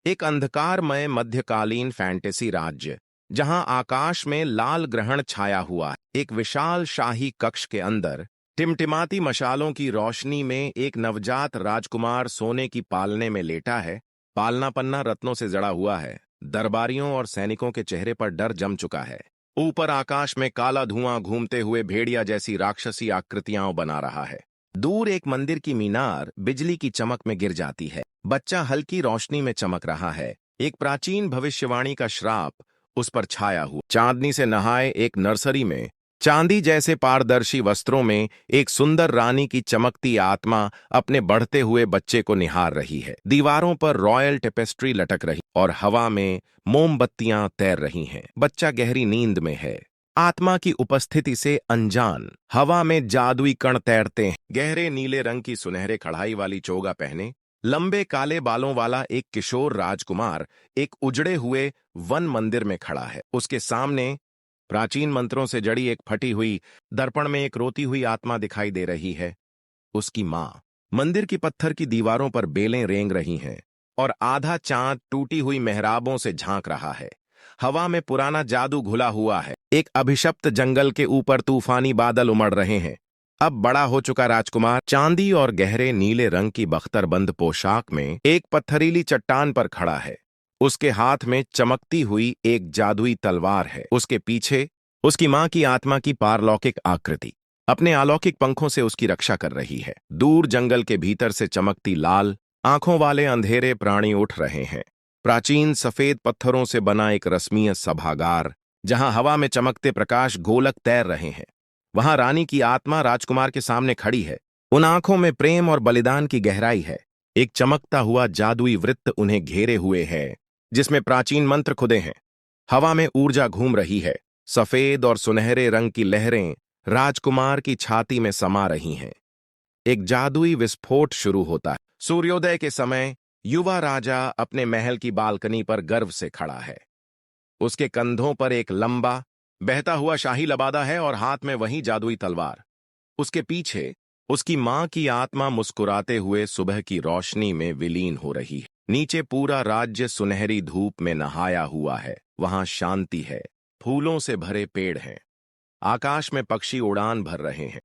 एक अंधकारमय मध्यकालीन फैंटेसी राज्य जहां आकाश में लाल ग्रहण छाया हुआ है। एक विशाल शाही कक्ष के अंदर टिमटिमाती मशालों की रोशनी में एक नवजात राजकुमार सोने की पालने में लेटा है। पालना पन्ना रत्नों से जड़ा हुआ है। दरबारियों और सैनिकों के चेहरे पर डर जम चुका है। ऊपर आकाश में काला धुआं घूमते हुए भेड़िया जैसी राक्षसी आकृतियां बना रहा है। दूर एक मंदिर की मीनार बिजली की चमक में गिर जाती है। बच्चा हल्की रोशनी में चमक रहा है। एक प्राचीन भविष्यवाणी का श्राप उस पर छाया हुआ। चांदनी से नहाए एक नर्सरी में चांदी जैसे पारदर्शी वस्त्रों में एक सुंदर रानी की चमकती आत्मा अपने बढ़ते हुए बच्चे को निहार रही है। दीवारों पर रॉयल टेपेस्ट्री लटक रही और हवा में मोमबत्तियां तैर रही हैं। बच्चा गहरी नींद में है, आत्मा की उपस्थिति से अनजान। हवा में जादुई कण तैरते हैं। गहरे नीले रंग की सुनहरे कढ़ाई वाली चोगा पहने लंबे काले बालों वाला एक किशोर राजकुमार एक उजड़े हुए वन मंदिर में खड़ा है। उसके सामने प्राचीन मंत्रों से जड़ी एक फटी हुई दर्पण में एक रोती हुई आत्मा दिखाई दे रही है, उसकी मां। मंदिर की पत्थर की दीवारों पर बेलें रेंग रही हैं और आधा चांद टूटी हुई मेहराबों से झांक रहा है। हवा में पुराना जादू घुला हुआ है। एक अभिशप्त जंगल के ऊपर तूफानी बादल उमड़ रहे हैं। अब बड़ा हो चुका राजकुमार चांदी और गहरे नीले रंग की बख्तरबंद पोशाक में एक पत्थरीली चट्टान पर खड़ा है। उसके हाथ में चमकती हुई एक जादुई तलवार है। उसके पीछे उसकी मां की आत्मा की पारलौकिक आकृति अपने अलौकिक पंखों से उसकी रक्षा कर रही है। दूर जंगल के भीतर से चमकती लाल आंखों वाले अंधेरे प्राणी उठ रहे हैं। प्राचीन सफेद पत्थरों से बना एक रस्मीय सभागार जहां हवा में चमकते प्रकाश गोलक तैर रहे हैं। वहां रानी की आत्मा राजकुमार के सामने खड़ी है। उन आंखों में प्रेम और बलिदान की गहराई है। एक चमकता हुआ जादुई वृत्त उन्हें घेरे हुए है जिसमें प्राचीन मंत्र खुदे हैं। हवा में ऊर्जा घूम रही है। सफेद और सुनहरे रंग की लहरें राजकुमार की छाती में समा रही हैं। एक जादुई विस्फोट शुरू होता है। सूर्योदय के समय युवा राजा अपने महल की बालकनी पर गर्व से खड़ा है। उसके कंधों पर एक लंबा बहता हुआ शाही लबादा है और हाथ में वही जादुई तलवार। उसके पीछे उसकी मां की आत्मा मुस्कुराते हुए सुबह की रोशनी में विलीन हो रही है। नीचे पूरा राज्य सुनहरी धूप में नहाया हुआ है। वहां शांति है। फूलों से भरे पेड़ हैं। आकाश में पक्षी उड़ान भर रहे हैं।